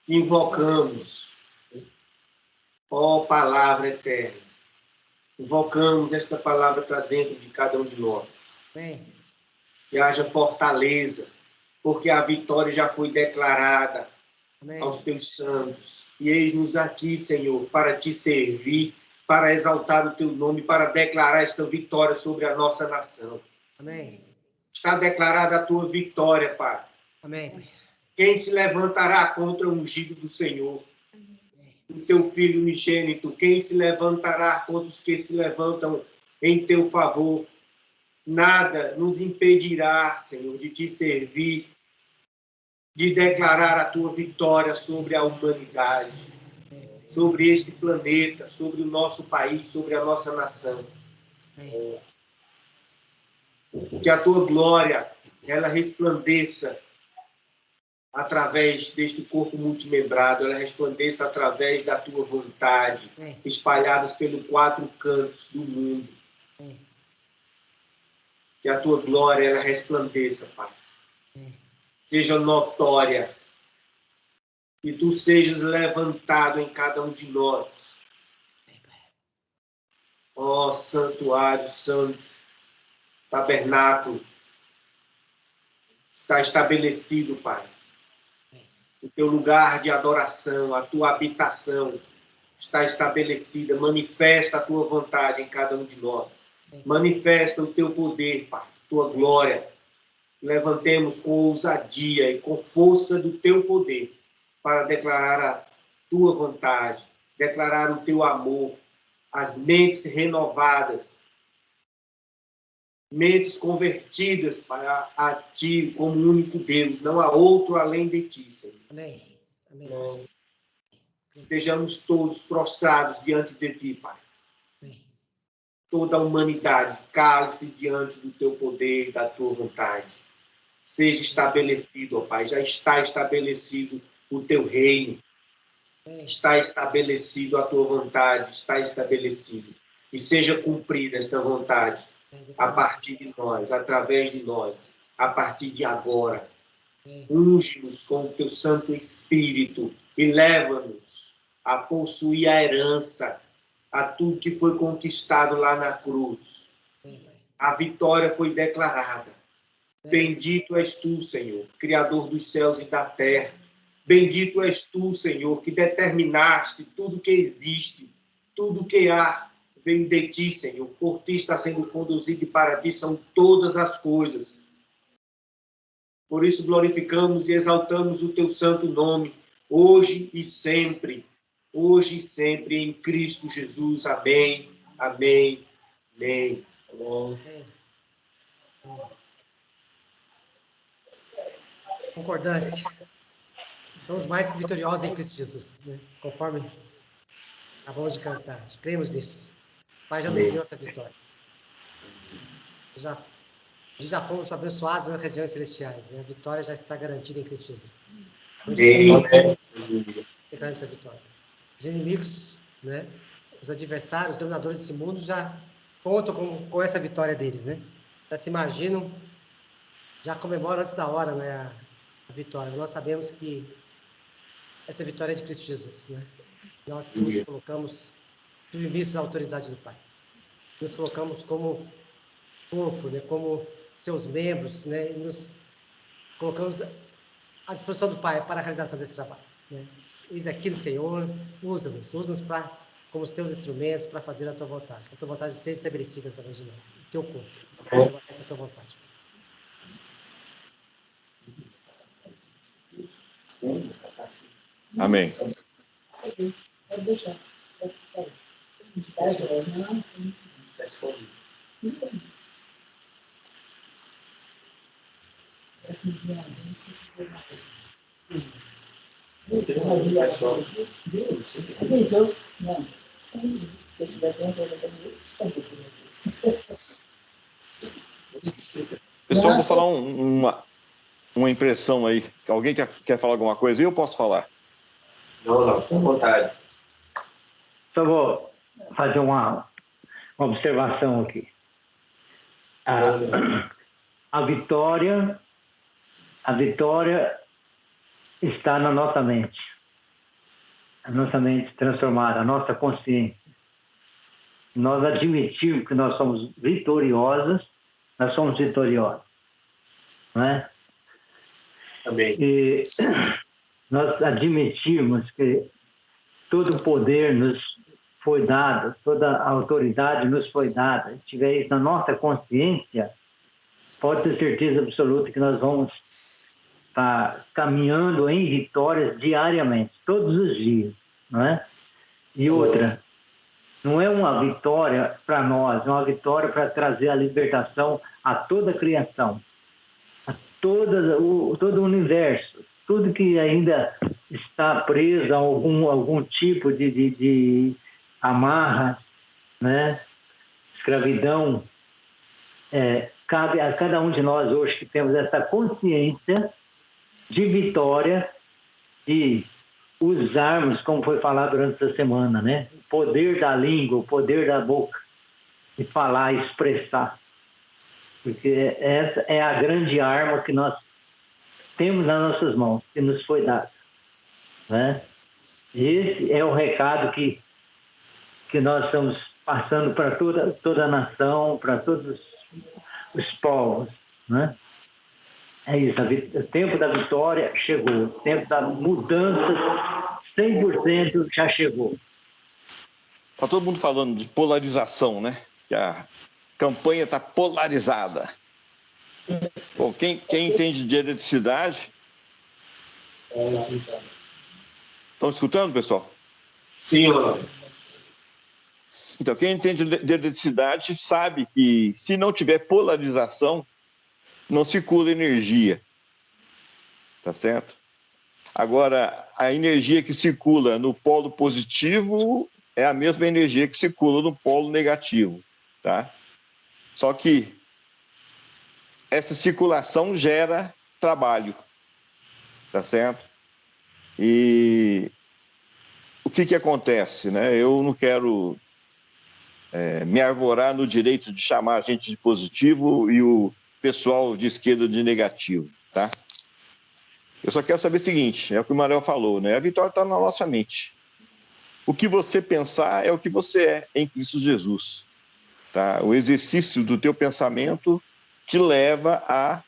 invocamos, ó palavra eterna, invocamos esta palavra para dentro de cada um de nós. Amém. Que haja fortaleza, porque a vitória já foi declarada. Amém. Aos teus santos. E eis-nos aqui, Senhor, para te servir, para exaltar o teu nome, para declarar esta vitória sobre a nossa nação. Amém. Está declarada a tua vitória, Pai. Amém. Quem se levantará contra o ungido do Senhor? O teu filho unigênito. Quem se levantará contra os que se levantam em teu favor? Nada nos impedirá, Senhor, de te servir, de declarar a tua vitória sobre a humanidade, sobre este planeta, sobre o nosso país, sobre a nossa nação. Que a tua glória, ela resplandeça através deste corpo multimembrado, ela resplandeça através da tua vontade, espalhadas pelos 4 cantos do mundo. Que a tua glória, ela resplandeça, Pai. Seja notória. E tu sejas levantado em cada um de nós. Ó santuário, santo, tabernáculo, está estabelecido, Pai. O teu lugar de adoração, a tua habitação está estabelecida. Manifesta a tua vontade em cada um de nós. Manifesta o teu poder, Pai, tua glória. Levantemos com ousadia e com força do teu poder para declarar a tua vontade, declarar o teu amor, as mentes renovadas, mentes convertidas para a ti como único Deus, não há outro além de ti, Senhor. Amém. Amém. Estejamos todos prostrados diante de ti, Pai. Amém. Toda a humanidade cale-se diante do teu poder, da tua vontade. Seja estabelecido, ó Pai, já está estabelecido o teu reino. Está estabelecido a tua vontade, está estabelecido. E seja cumprida esta vontade a partir de nós, através de nós, a partir de agora. Unge-nos com o teu Santo Espírito e leva-nos a possuir a herança, a tudo que foi conquistado lá na cruz. A vitória foi declarada. Bendito és tu, Senhor, Criador dos céus e da terra. Bendito és tu, Senhor, que determinaste tudo que existe, tudo que há, veio de ti, Senhor. Por ti está sendo conduzido e para ti são todas as coisas. Por isso glorificamos e exaltamos o teu santo nome, hoje e sempre, em Cristo Jesus. Amém, amém, amém. Amém. Concordância. Somos mais que vitoriosos em Cristo Jesus, né? Conforme acabamos de cantar. Cremos nisso. O Pai já nos deu essa vitória. Já fomos abençoados nas regiões celestiais, né? A vitória já está garantida em Cristo Jesus. Declaramos a vitória. Os inimigos, né? Os adversários, os dominadores desse mundo já contam com essa vitória deles, né? Já se imaginam, já comemoram antes da hora, né? A vitória. Nós sabemos que essa vitória é de Cristo Jesus, né? Nós nos colocamos submissos à autoridade do Pai. Nos colocamos como corpo, né? Como seus membros, né? E nos colocamos à disposição do Pai para a realização desse trabalho, né? Eis aqui, Senhor, usa-nos como os teus instrumentos para fazer a tua vontade. Que a tua vontade seja estabelecida através de nós, o teu corpo. Essa é a tua vontade. Amém. Pode deixar. Pessoal, vou falar uma impressão aí. Alguém quer falar alguma coisa? Eu posso falar. Não, fica à vontade. Só vou fazer uma observação aqui. A vitória está na nossa mente. a nossa mente transformada, a nossa consciência, nós admitirmos que nós somos vitoriosos, nós somos vitoriosos, não é? Amém. E nós admitirmos que todo o poder nos foi dado, toda a autoridade nos foi dada, se tiver isso na nossa consciência, pode ter certeza absoluta que nós vamos estar caminhando em vitórias diariamente, todos os dias, não é? E outra, não é uma vitória para nós, é uma vitória para trazer a libertação a toda a criação, a todo o universo, tudo que ainda está preso a algum tipo de amarra, né? Escravidão. Cabe a cada um de nós hoje que temos essa consciência de vitória e usarmos, como foi falado durante essa semana, né? O poder da língua, o poder da boca, de falar, expressar. Porque essa é a grande arma que nós temos nas nossas mãos, que nos foi dada, né? Esse é o recado que nós estamos passando para toda a nação, para todos os povos, né? É isso, o tempo da vitória chegou, o tempo da mudança 100% já chegou. Está todo mundo falando de polarização, né? Que a campanha está polarizada. Bom, quem entende de eletricidade... Estão escutando, pessoal? Sim, Ronaldo. Então, quem entende de eletricidade sabe que se não tiver polarização, não circula energia. Tá certo? Agora, a energia que circula no polo positivo é a mesma energia que circula no polo negativo, tá? Só que essa circulação gera trabalho, tá certo? E o que acontece, né? Eu não quero me arvorar no direito de chamar a gente de positivo e o pessoal de esquerda de negativo, tá? Eu só quero saber o seguinte, é o que o Manuel falou, né? A vitória está na nossa mente. O que você pensar é o que você é em Cristo Jesus, tá? O exercício do teu pensamento te leva a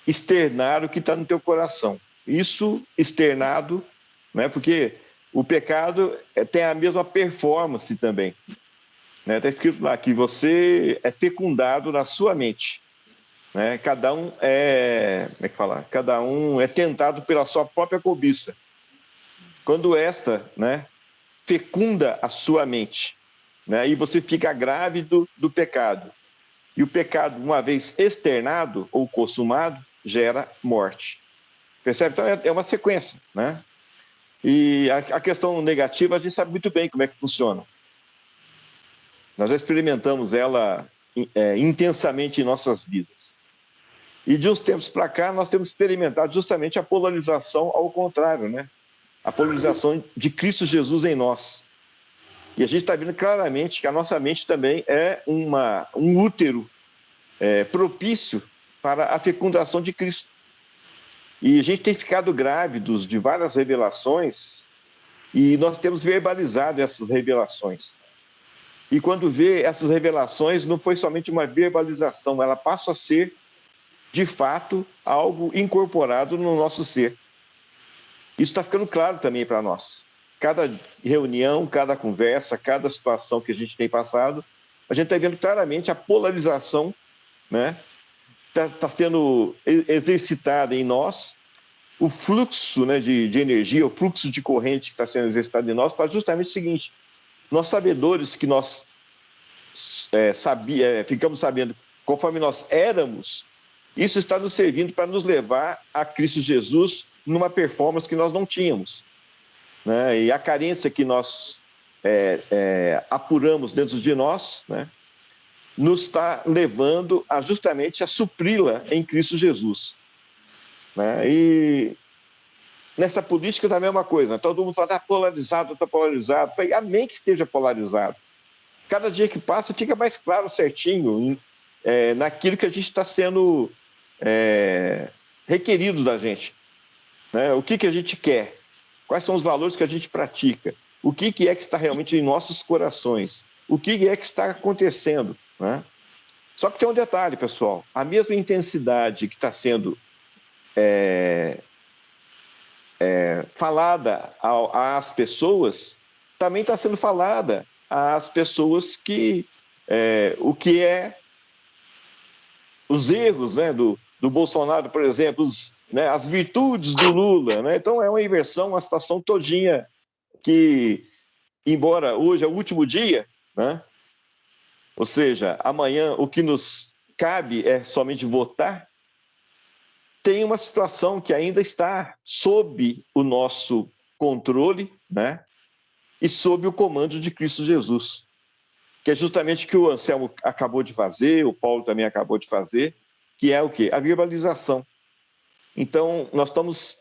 externar o que está no teu coração. Isso externado, né? Porque o pecado tem a mesma performance também. Está escrito lá que você é fecundado na sua mente. Né? Cada um Cada um é tentado pela sua própria cobiça. Quando esta, né, fecunda a sua mente, né, e você fica grávido do pecado. E o pecado, uma vez externado ou consumado, gera morte. Percebe? Então é uma sequência, né? E a questão negativa, a gente sabe muito bem como é que funciona. Nós já experimentamos ela intensamente em nossas vidas. E de uns tempos para cá, nós temos experimentado justamente a polarização ao contrário, né? A polarização de Cristo Jesus em nós. E a gente está vendo claramente que a nossa mente também é um útero propício para a fecundação de Cristo. E a gente tem ficado grávidos de várias revelações e nós temos verbalizado essas revelações. E quando vê essas revelações, não foi somente uma verbalização, ela passa a ser, de fato, algo incorporado no nosso ser. Isso está ficando claro também para nós. Cada reunião, cada conversa, cada situação que a gente tem passado, a gente está vendo claramente a polarização, né? Está sendo exercitada em nós, o fluxo, né, de energia, o fluxo de corrente que está sendo exercitado em nós, para justamente o seguinte: nós sabedores que nós ficamos sabendo conforme nós éramos, isso está nos servindo para nos levar a Cristo Jesus numa performance que nós não tínhamos, né? E a carência que nós apuramos dentro de nós, né, nos está levando justamente a supri-la em Cristo Jesus, né? E nessa política também é uma coisa, né? Todo mundo fala, está polarizado. Amém que esteja polarizado. Cada dia que passa fica mais claro certinho naquilo que a gente está sendo requerido da gente, né? O que a gente quer, Quais são os valores que a gente pratica? O que é que está realmente em nossos corações? O que é que está acontecendo, né? Só que tem um detalhe, pessoal. A mesma intensidade que está sendo falada às pessoas, também está sendo falada às pessoas que o que é os erros, né, do Bolsonaro, por exemplo, né, as virtudes do Lula, né? Então é uma inversão, uma situação todinha que, embora hoje é o último dia, né? Ou seja, amanhã o que nos cabe é somente votar, tem uma situação que ainda está sob o nosso controle, né? E sob o comando de Cristo Jesus, que é justamente o que o Anselmo acabou de fazer, o Paulo também acabou de fazer, que é o quê? A verbalização. Então, nós estamos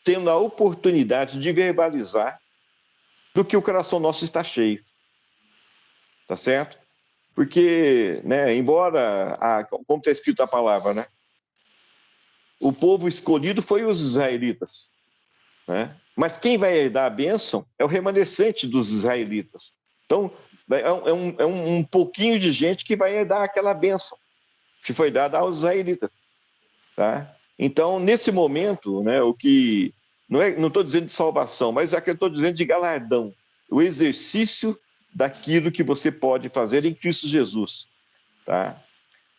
tendo a oportunidade de verbalizar do que o coração nosso está cheio. Tá certo? Porque, né, embora, como está escrito a palavra, né? O povo escolhido foi os israelitas, né? Mas quem vai herdar a bênção é o remanescente dos israelitas. Então, é um pouquinho de gente que vai herdar aquela bênção que foi dada aos israelitas, tá? Então, nesse momento, né, o que não estou dizendo de salvação, mas é que eu estou dizendo de galardão, o exercício daquilo que você pode fazer em Cristo Jesus, tá?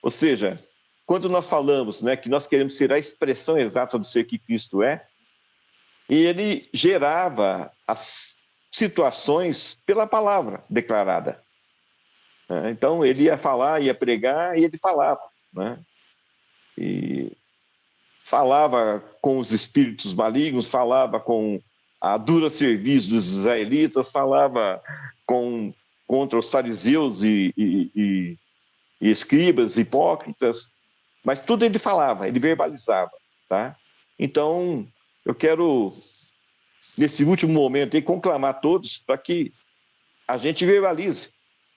Ou seja, quando nós falamos, né, que nós queremos ser a expressão exata do ser que Cristo é, ele gerava as situações pela palavra declarada, né? Então, ele ia falar, ia pregar, e ele falava, né? E falava com os espíritos malignos, falava com a dura serviço dos israelitas, falava contra os fariseus e escribas, hipócritas, mas tudo ele falava, ele verbalizava, tá? Então, eu quero, nesse último momento, aí, conclamar todos para que a gente verbalize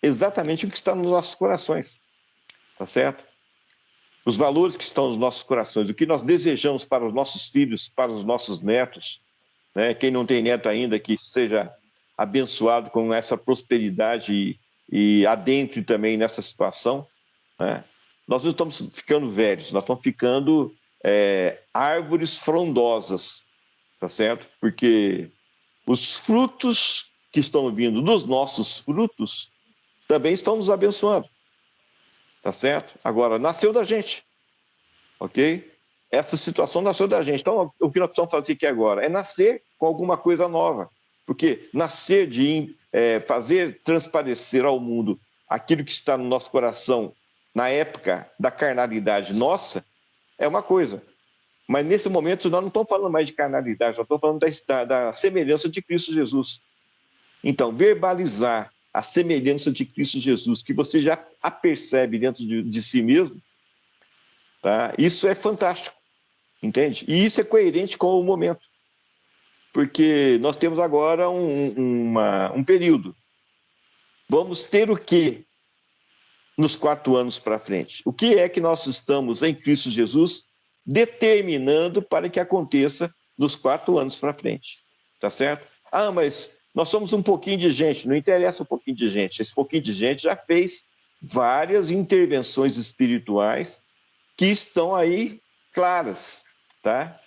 exatamente o que está nos nossos corações, tá certo? Os valores que estão nos nossos corações, o que nós desejamos para os nossos filhos, para os nossos netos, né? Quem não tem neto ainda, que seja abençoado com essa prosperidade e adentre também nessa situação, né? Nós não estamos ficando velhos, nós estamos ficando árvores frondosas, tá certo? Porque os frutos que estão vindo dos nossos frutos também estão nos abençoando, tá certo? Agora, nasceu da gente, ok? Essa situação nasceu da gente. Então, o que nós precisamos fazer aqui agora é nascer com alguma coisa nova, porque nascer de fazer transparecer ao mundo aquilo que está no nosso coração na época da carnalidade nossa é uma coisa. Mas nesse momento nós não estamos falando mais de carnalidade, nós estamos falando da semelhança de Cristo Jesus. Então, verbalizar a semelhança de Cristo Jesus, que você já a percebe dentro de si mesmo, tá? Isso é fantástico, entende? E isso é coerente com o momento. Porque nós temos agora um período. Vamos ter o quê nos 4 anos para frente? O que é que nós estamos em Cristo Jesus determinando para que aconteça nos 4 anos para frente? Tá certo? Ah, mas nós somos um pouquinho de gente. Não interessa um pouquinho de gente. Esse pouquinho de gente já fez várias intervenções espirituais que estão aí claras, tá?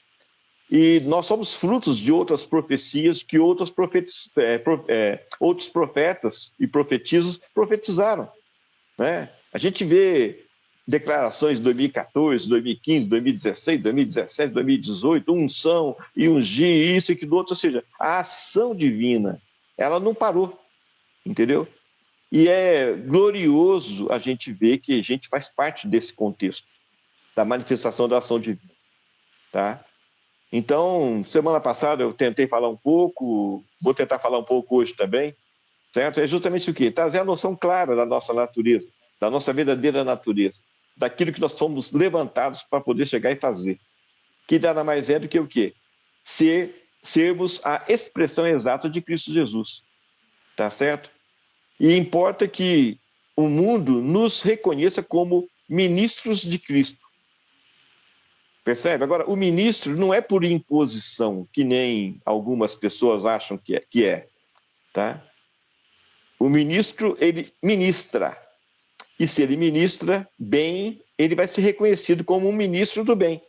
E nós somos frutos de outras profecias que outros profetas e profetizos profetizaram, né? A gente vê declarações de 2014, 2015, 2016, 2017, 2018, unção e ungir, isso e aquilo outro, ou seja, a ação divina, ela não parou, entendeu? E é glorioso a gente ver que a gente faz parte desse contexto, da manifestação da ação divina, tá? Então, semana passada eu tentei falar um pouco, vou tentar falar um pouco hoje também, certo? É justamente o quê? Trazer a noção clara da nossa natureza, da nossa verdadeira natureza, daquilo que nós fomos levantados para poder chegar e fazer. Que nada mais é do que o quê? Sermos a expressão exata de Cristo Jesus, tá certo? E importa que o mundo nos reconheça como ministros de Cristo. Percebe? Agora, o ministro não é por imposição, que nem algumas pessoas acham que é, tá? O ministro, ele ministra. E se ele ministra bem, ele vai ser reconhecido como um ministro do bem.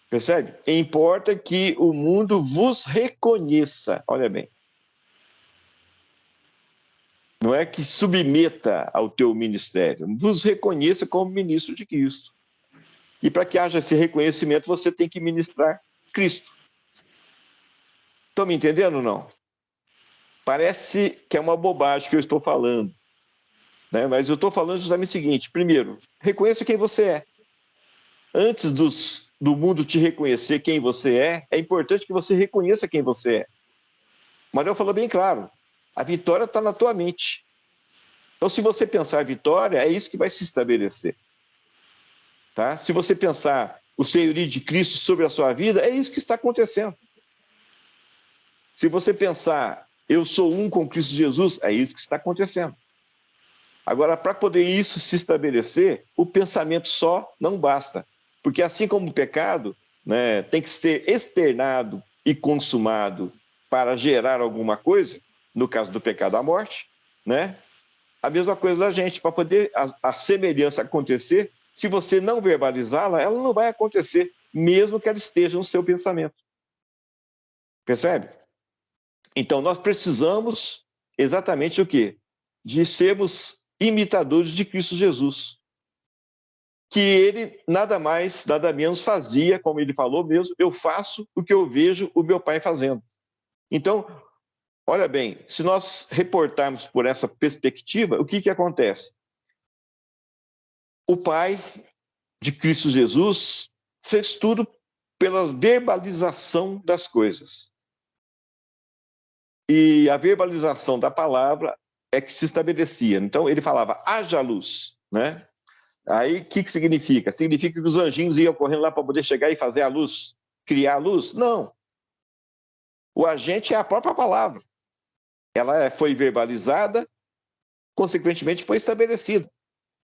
Percebe? Importa que o mundo vos reconheça. Olha bem. Não é que submeta ao teu ministério. Vos reconheça como ministro de Cristo. E para que haja esse reconhecimento, você tem que ministrar Cristo. Estão me entendendo ou não? Parece que é uma bobagem que eu estou falando, né? Mas eu estou falando justamente o seguinte. Primeiro, reconheça quem você é. Antes do mundo te reconhecer quem você é importante que você reconheça quem você é. Manuel falou bem claro, a vitória está na tua mente. Então, se você pensar vitória, é isso que vai se estabelecer. Tá? Se você pensar o senhorio de Cristo sobre a sua vida, é isso que está acontecendo. Se você pensar, eu sou um com Cristo Jesus, é isso que está acontecendo. Agora, para poder isso se estabelecer, o pensamento só não basta. Porque assim como o pecado, né, tem que ser externado e consumado para gerar alguma coisa, no caso do pecado, a morte, né? A mesma coisa da gente, para poder a semelhança acontecer, se você não verbalizá-la, ela não vai acontecer, mesmo que ela esteja no seu pensamento. Percebe? Então, nós precisamos exatamente o quê? De sermos imitadores de Cristo Jesus. Que ele nada mais, nada menos fazia, como ele falou mesmo, eu faço o que eu vejo o meu pai fazendo. Então, olha bem, se nós reportarmos por essa perspectiva, o que acontece? O pai de Cristo Jesus fez tudo pela verbalização das coisas. E a verbalização da palavra é que se estabelecia. Então, ele falava, haja luz, né? Aí, o que significa? Significa que os anjinhos iam correndo lá para poder chegar e fazer a luz, criar a luz? Não. O agente é a própria palavra. Ela foi verbalizada, consequentemente foi estabelecida.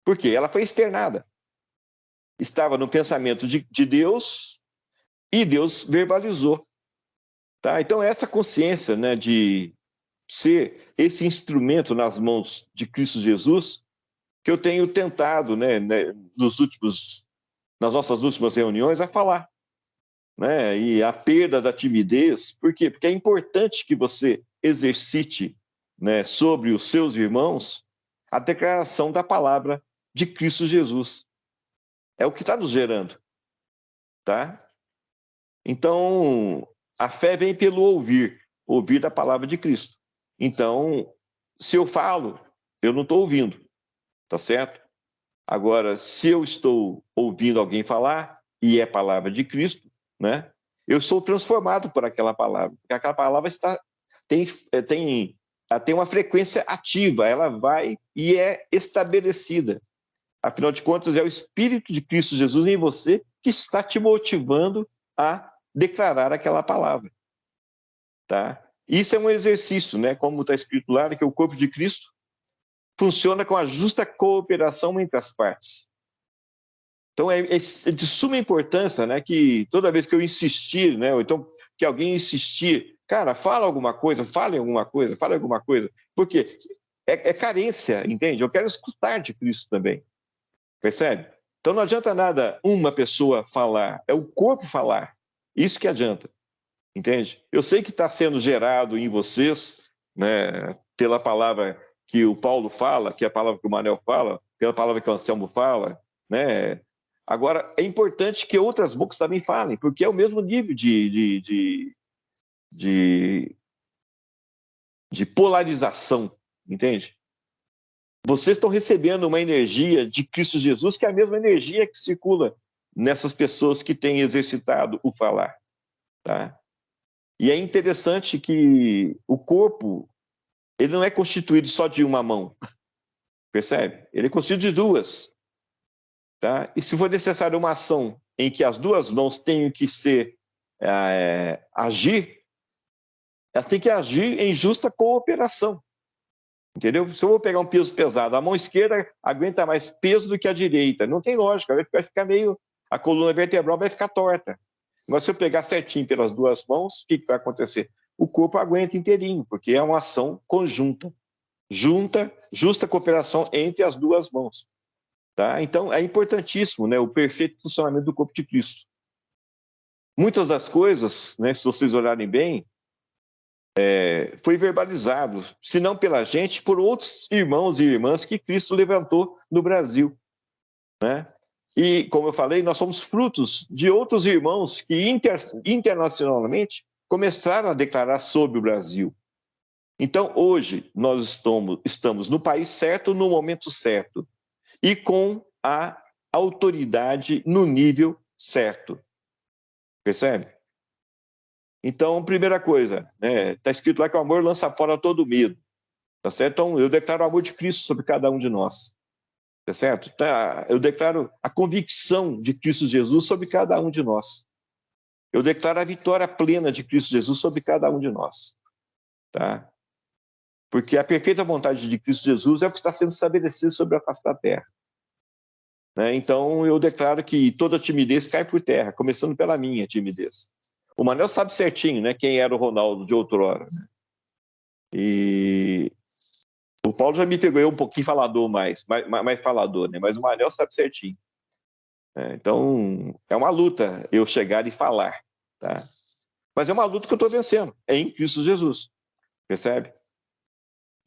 Por quê? Ela foi externada. Estava no pensamento de Deus e Deus verbalizou. Tá? Então, essa consciência, né, de ser esse instrumento nas mãos de Cristo Jesus, que eu tenho tentado, né, nas nossas últimas reuniões, a falar. Né? E a perda da timidez, por quê? Porque é importante que você exercite, né, sobre os seus irmãos a declaração da palavra de Cristo Jesus. É o que está nos gerando. Tá? Então, a fé vem pelo ouvir da palavra de Cristo. Então, se eu falo, eu não estou ouvindo, tá certo? Agora, se eu estou ouvindo alguém falar, e é palavra de Cristo, né? Eu sou transformado por aquela palavra, porque aquela palavra tem uma frequência ativa, ela vai e é estabelecida. Afinal de contas, é o Espírito de Cristo Jesus em você que está te motivando a declarar aquela palavra. Tá? Isso é um exercício, né? Como está escrito lá, que o corpo de Cristo funciona com a justa cooperação entre as partes. Então, é de suma importância, né, que toda vez que eu insistir, né, ou então que alguém insistir, cara, fale alguma coisa, porque é carência, entende? Eu quero escutar de Cristo também, percebe? Então, não adianta nada uma pessoa falar, é o corpo falar, isso que adianta, entende? Eu sei que está sendo gerado em vocês, né, pela palavra que o Paulo fala, que é a palavra que o Manuel fala, pela palavra que o Anselmo fala, né? Agora, é importante que outras bocas também falem, porque é o mesmo nível de polarização, entende? Vocês estão recebendo uma energia de Cristo Jesus, que é a mesma energia que circula nessas pessoas que têm exercitado o falar, tá? E é interessante que o corpo, ele não é constituído só de uma mão, percebe? Ele é constituído de duas. Tá? E se for necessário uma ação em que as duas mãos tenham que agir, elas têm que agir em justa cooperação. Entendeu? Se eu vou pegar um peso pesado, a mão esquerda aguenta mais peso do que a direita. Não tem lógica, vai ficar meio a coluna vertebral vai ficar torta. Agora, se eu pegar certinho pelas duas mãos, o que vai acontecer? O corpo aguenta inteirinho, porque é uma ação conjunta. Justa cooperação entre as duas mãos. Tá? Então, é importantíssimo, né, o perfeito funcionamento do corpo de Cristo. Muitas das coisas, né, se vocês olharem bem, foi verbalizado, se não pela gente, por outros irmãos e irmãs que Cristo levantou no Brasil. Né? E, como eu falei, nós somos frutos de outros irmãos que internacionalmente começaram a declarar sobre o Brasil. Então, hoje, nós estamos no país certo, no momento certo, e com a autoridade no nível certo. Percebe? Então, primeira coisa, está escrito lá que o amor lança fora todo medo. Tá certo? Então, eu declaro o amor de Cristo sobre cada um de nós. Tá certo? Eu declaro a convicção de Cristo Jesus sobre cada um de nós. Eu declaro a vitória plena de Cristo Jesus sobre cada um de nós. Tá? Porque a perfeita vontade de Cristo Jesus é o que está sendo estabelecido sobre a face da terra. Né? Então, eu declaro que toda timidez cai por terra, começando pela minha timidez. O Manel sabe certinho, né, quem era o Ronaldo de outrora. Né? E o Paulo já me pegou, eu um pouquinho falador mais falador, né? Mas o Manel sabe certinho. Então, é uma luta eu chegar e falar. Tá? Mas é uma luta que eu estou vencendo, é em Cristo Jesus. Percebe?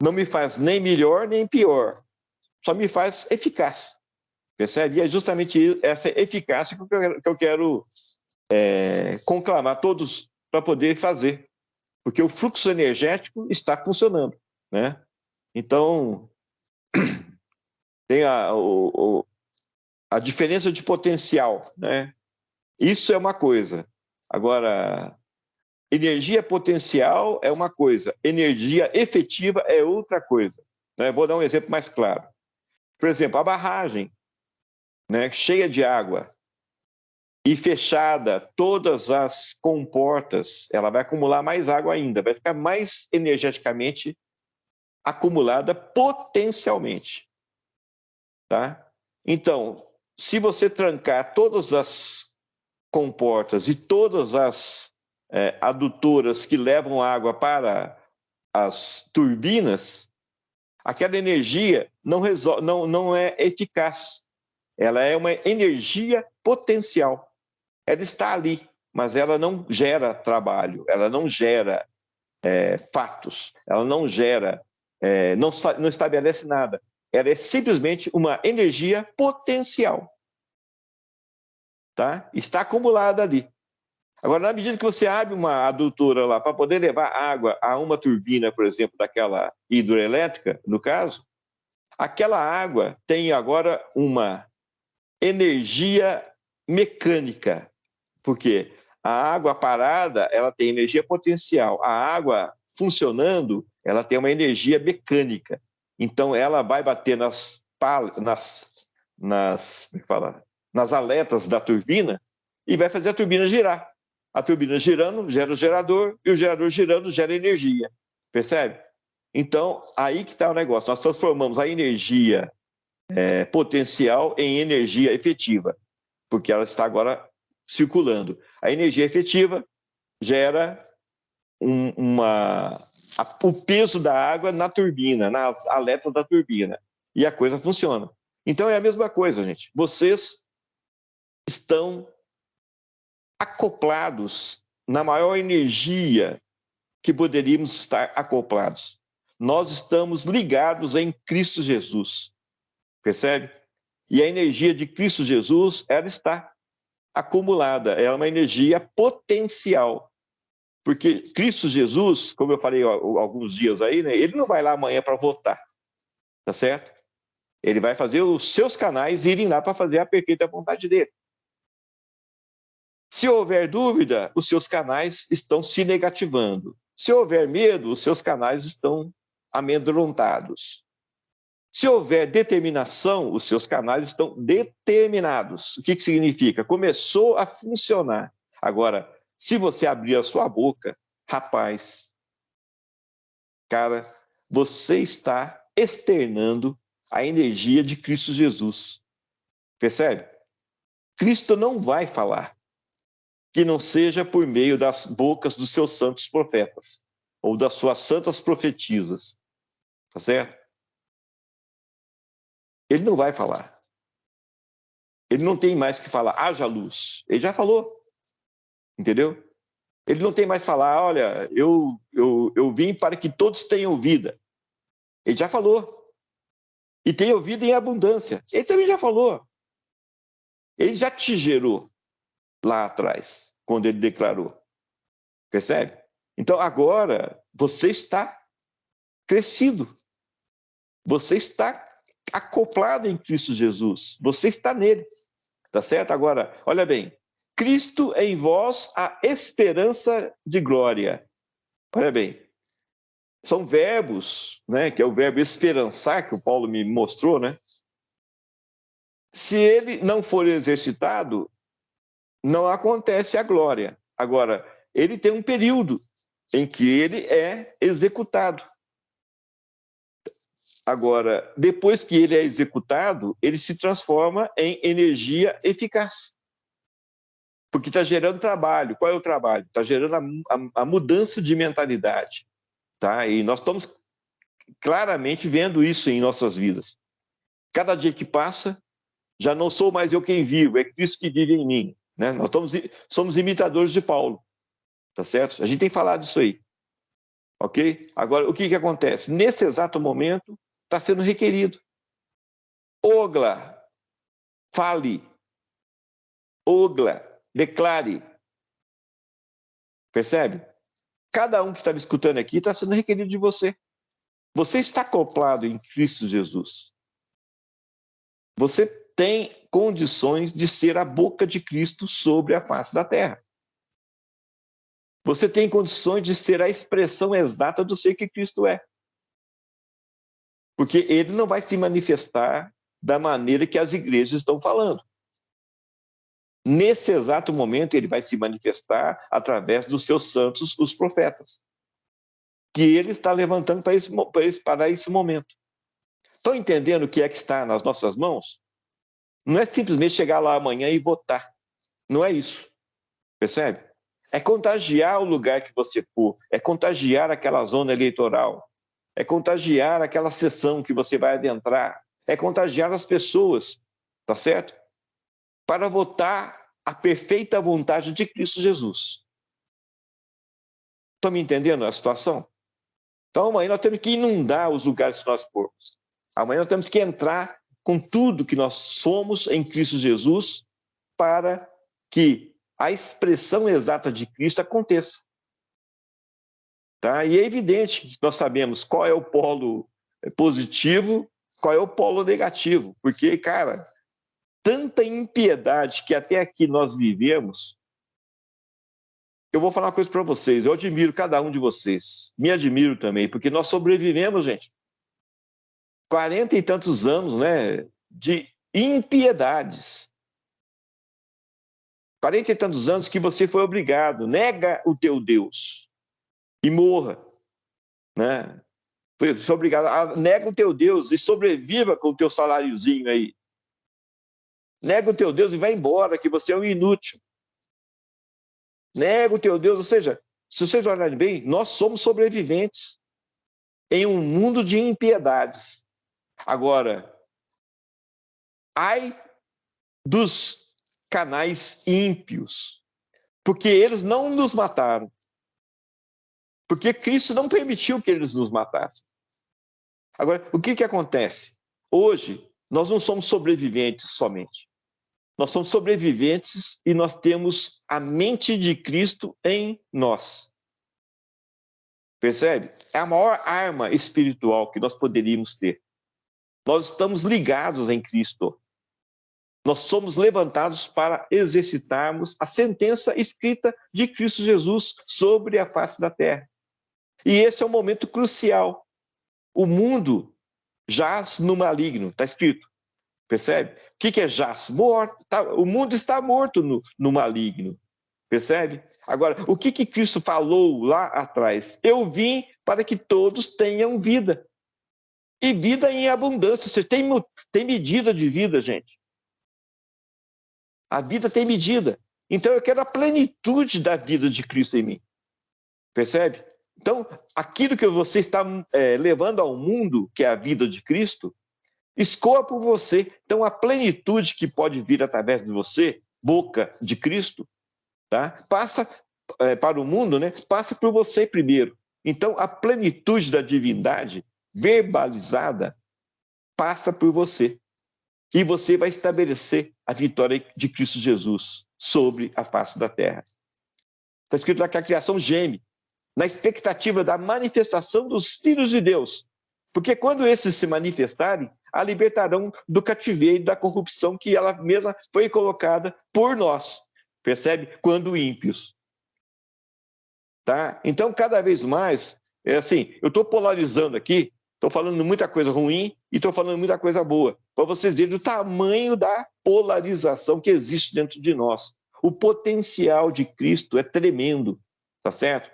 Não me faz nem melhor nem pior, só me faz eficaz. Percebe? E é justamente essa eficácia que eu quero conclamar todos para poder fazer. Porque o fluxo energético está funcionando. Né? Então, tem a diferença de potencial. Né? Isso é uma coisa. Agora, energia potencial é uma coisa, energia efetiva é outra coisa. Né? Vou dar um exemplo mais claro. Por exemplo, a barragem, né, cheia de água e fechada, todas as comportas, ela vai acumular mais água ainda, vai ficar mais energeticamente acumulada potencialmente. Tá? Então, se você trancar todas as comportas e todas as adutoras que levam água para as turbinas, aquela energia não é eficaz. Ela é uma energia potencial. Ela está ali, mas ela não gera trabalho, ela não gera fatos, ela não gera, não estabelece nada. Ela é simplesmente uma energia potencial. Tá? Está acumulada ali. Agora, na medida que você abre uma adutora lá para poder levar água a uma turbina, por exemplo, daquela hidroelétrica, no caso, aquela água tem agora uma energia mecânica, porque a água parada, ela tem energia potencial. A água funcionando, ela tem uma energia mecânica. Então, ela vai bater nas aletas da turbina e vai fazer a turbina girar. A turbina girando gera o gerador e o gerador girando gera energia. Percebe? Então, aí que está o negócio. Nós transformamos a energia potencial em energia efetiva, porque ela está agora circulando. A energia efetiva gera o peso da água na turbina, nas aletas da turbina, e a coisa funciona. Então é a mesma coisa, gente. Vocês estão acoplados na maior energia que poderíamos estar acoplados. Nós estamos ligados em Cristo Jesus. Percebe? E a energia de Cristo Jesus, ela está acumulada. É uma energia potencial. Porque Cristo Jesus, como eu falei alguns dias aí, né, ele não vai lá amanhã para votar. Tá certo? Ele vai fazer os seus canais irem lá para fazer a perfeita vontade dele. Se houver dúvida, os seus canais estão se negativando. Se houver medo, os seus canais estão amedrontados. Se houver determinação, os seus canais estão determinados. O que significa? Começou a funcionar. Agora, se você abrir a sua boca, rapaz, cara, você está externando a energia de Cristo Jesus. Percebe? Cristo não vai falar que não seja por meio das bocas dos seus santos profetas ou das suas santas profetisas, tá certo? Ele não vai falar. Ele não tem mais que falar, haja luz. Ele já falou, entendeu? Ele não tem mais que falar, olha, eu vim para que todos tenham vida. Ele já falou. E tenham vida em abundância. Ele também já falou. Ele já te gerou lá atrás, quando ele declarou. Percebe? Então, agora, você está crescido. Você está acoplado em Cristo Jesus. Você está nele. Tá certo? Agora, olha bem. Cristo é em vós a esperança de glória. Olha bem. São verbos, né? Que é o verbo esperançar, que o Paulo me mostrou, né? Se ele não for exercitado, não acontece a glória. Agora, ele tem um período em que ele é executado. Agora, depois que ele é executado, ele se transforma em energia eficaz. Porque está gerando trabalho. Qual é o trabalho? Está gerando a mudança de mentalidade. Tá? E nós estamos claramente vendo isso em nossas vidas. Cada dia que passa, já não sou mais eu quem vivo, é Cristo que vive em mim. Né? Nós somos imitadores de Paulo. Tá certo? A gente tem falado isso aí. Ok? Agora, o que acontece? Nesse exato momento, está sendo requerido. Ogla, fale. Ogla, declare. Percebe? Cada um que está me escutando aqui está sendo requerido de você. Você está acoplado em Cristo Jesus. Você tem condições de ser a boca de Cristo sobre a face da terra. Você tem condições de ser a expressão exata do ser que Cristo é. Porque ele não vai se manifestar da maneira que as igrejas estão falando. Nesse exato momento, ele vai se manifestar através dos seus santos, os profetas, que ele está levantando para esse momento. Estão entendendo o que é que está nas nossas mãos? Não é simplesmente chegar lá amanhã e votar. Não é isso. Percebe? É contagiar o lugar que você for, é contagiar aquela zona eleitoral, é contagiar aquela sessão que você vai adentrar, é contagiar as pessoas, tá certo? Para votar a perfeita vontade de Cristo Jesus. Estão me entendendo a situação? Então amanhã nós temos que inundar os lugares que nós formos. Amanhã nós temos que entrar com tudo que nós somos em Cristo Jesus para que a expressão exata de Cristo aconteça. Tá? E é evidente que nós sabemos qual é o polo positivo, qual é o polo negativo, porque, cara, tanta impiedade que até aqui nós vivemos. Eu vou falar uma coisa para vocês, eu admiro cada um de vocês, me admiro também, porque nós sobrevivemos, gente, 40 e tantos anos, né, de impiedades. 40 e tantos anos que você foi obrigado, nega o teu Deus e morra, né? Foi obrigado, nega o teu Deus e sobreviva com o teu saláriozinho aí. Nega o teu Deus e vai embora, que você é um inútil. Nega o teu Deus, ou seja, se vocês olharem bem, nós somos sobreviventes em um mundo de impiedades. Agora, ai dos canais ímpios, porque eles não nos mataram. Porque Cristo não permitiu que eles nos matassem. Agora, o que acontece? Hoje, nós não somos sobreviventes somente. Nós somos sobreviventes e nós temos a mente de Cristo em nós. Percebe? É a maior arma espiritual que nós poderíamos ter. Nós estamos ligados em Cristo. Nós somos levantados para exercitarmos a sentença escrita de Cristo Jesus sobre a face da terra. E esse é um momento crucial. O mundo jaz no maligno, está escrito. Percebe? O que é jaz? Morto. O mundo está morto no maligno. Percebe? Agora, o que Cristo falou lá atrás? Eu vim para que todos tenham vida. E vida em abundância. Você tem medida de vida, gente. A vida tem medida. Então, eu quero a plenitude da vida de Cristo em mim. Percebe? Então, aquilo que você está levando ao mundo, que é a vida de Cristo, escoa por você. Então, a plenitude que pode vir através de você, boca de Cristo, tá? Passa para o mundo, né? Passa por você primeiro. Então, a plenitude da divindade verbalizada passa por você. E você vai estabelecer a vitória de Cristo Jesus sobre a face da terra. Está escrito lá que a criação geme, na expectativa da manifestação dos filhos de Deus. Porque quando esses se manifestarem, a libertarão do cativeiro da corrupção que ela mesma foi colocada por nós. Percebe? Quando ímpios. Tá? Então, cada vez mais, eu estou polarizando aqui, estou falando muita coisa ruim e estou falando muita coisa boa, para vocês verem o tamanho da polarização que existe dentro de nós. O potencial de Cristo é tremendo, tá certo?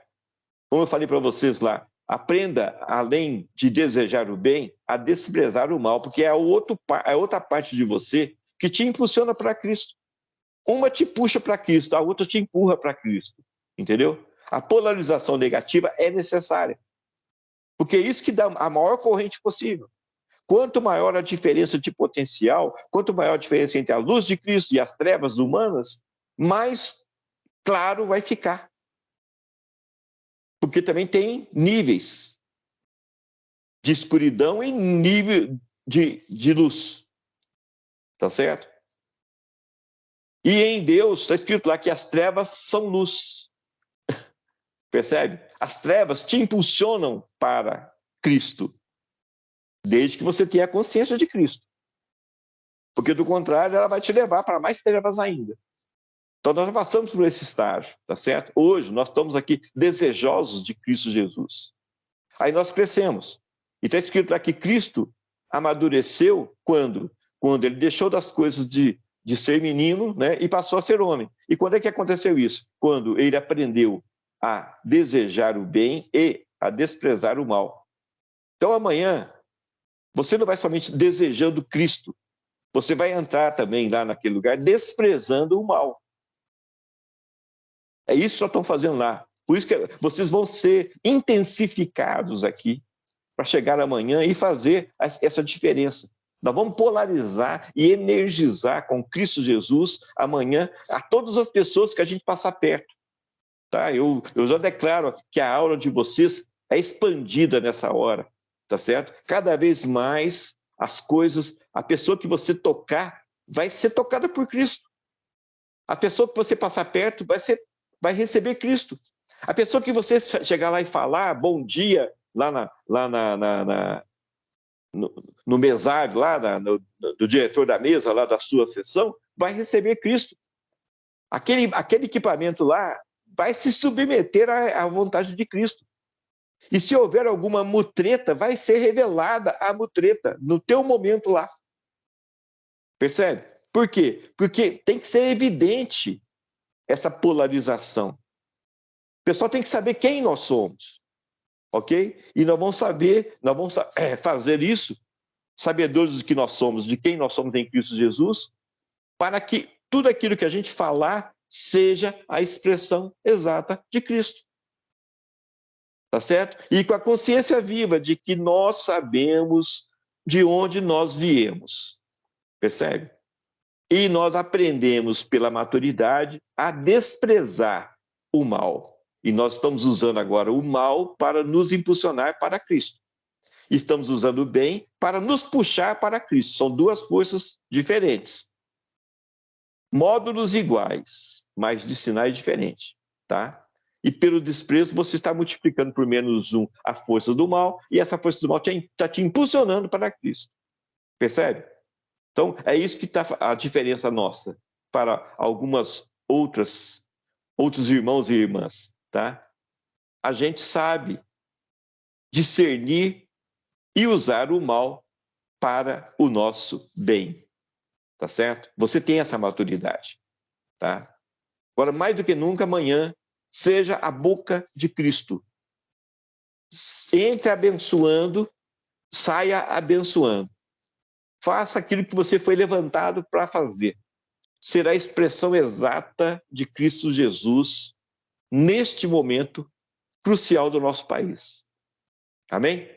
Como eu falei para vocês lá, aprenda, além de desejar o bem, a desprezar o mal, porque é a outra parte de você que te impulsiona para Cristo. Uma te puxa para Cristo, a outra te empurra para Cristo, entendeu? A polarização negativa é necessária, porque é isso que dá a maior corrente possível. Quanto maior a diferença de potencial, quanto maior a diferença entre a luz de Cristo e as trevas humanas, mais claro vai ficar. Porque também tem níveis de escuridão e nível de luz. Tá certo? E em Deus, está escrito lá que as trevas são luz. Percebe? As trevas te impulsionam para Cristo, desde que você tenha a consciência de Cristo. Porque, do contrário, ela vai te levar para mais trevas ainda. Então, nós passamos por esse estágio, tá certo? Hoje, nós estamos aqui desejosos de Cristo Jesus. Aí nós crescemos. E está escrito lá que Cristo amadureceu quando? Quando ele deixou das coisas de ser menino, né, e passou a ser homem. E quando é que aconteceu isso? Quando ele aprendeu a desejar o bem e a desprezar o mal. Então, amanhã, você não vai somente desejando Cristo, você vai entrar também lá naquele lugar desprezando o mal. É isso que nós estamos fazendo lá. Por isso que vocês vão ser intensificados aqui para chegar amanhã e fazer essa diferença. Nós vamos polarizar e energizar com Cristo Jesus amanhã a todas as pessoas que a gente passar perto. Tá? Eu já declaro que a aura de vocês é expandida nessa hora, tá certo? Cada vez mais as coisas, a pessoa que você tocar vai ser tocada por Cristo. A pessoa que você passar perto vai receber Cristo. A pessoa que você chegar lá e falar bom dia no mesário, do diretor da mesa, lá da sua sessão, vai receber Cristo. Aquele equipamento lá vai se submeter à vontade de Cristo. E se houver alguma mutreta, vai ser revelada a mutreta no teu momento lá. Percebe? Por quê? Porque tem que ser evidente essa polarização. O pessoal tem que saber quem nós somos. Ok? E nós vamos fazer isso, sabedores de que nós somos, de quem nós somos em Cristo Jesus, para que tudo aquilo que a gente falar seja a expressão exata de Cristo. Tá certo? E com a consciência viva de que nós sabemos de onde nós viemos. Percebe? E nós aprendemos pela maturidade a desprezar o mal. E nós estamos usando agora o mal para nos impulsionar para Cristo. Estamos usando o bem para nos puxar para Cristo. São duas forças diferentes. Módulos iguais, mas de sinais diferentes, tá? E pelo desprezo você está multiplicando por -1 a força do mal, e essa força do mal está te impulsionando para Cristo. Percebe? Então, é isso que está a diferença nossa para outros irmãos e irmãs, tá? A gente sabe discernir e usar o mal para o nosso bem, tá certo? Você tem essa maturidade, tá? Agora, mais do que nunca, amanhã, seja a boca de Cristo. Entre abençoando, saia abençoando. Faça aquilo que você foi levantado para fazer. será a expressão exata de Cristo Jesus neste momento crucial do nosso país. Amém?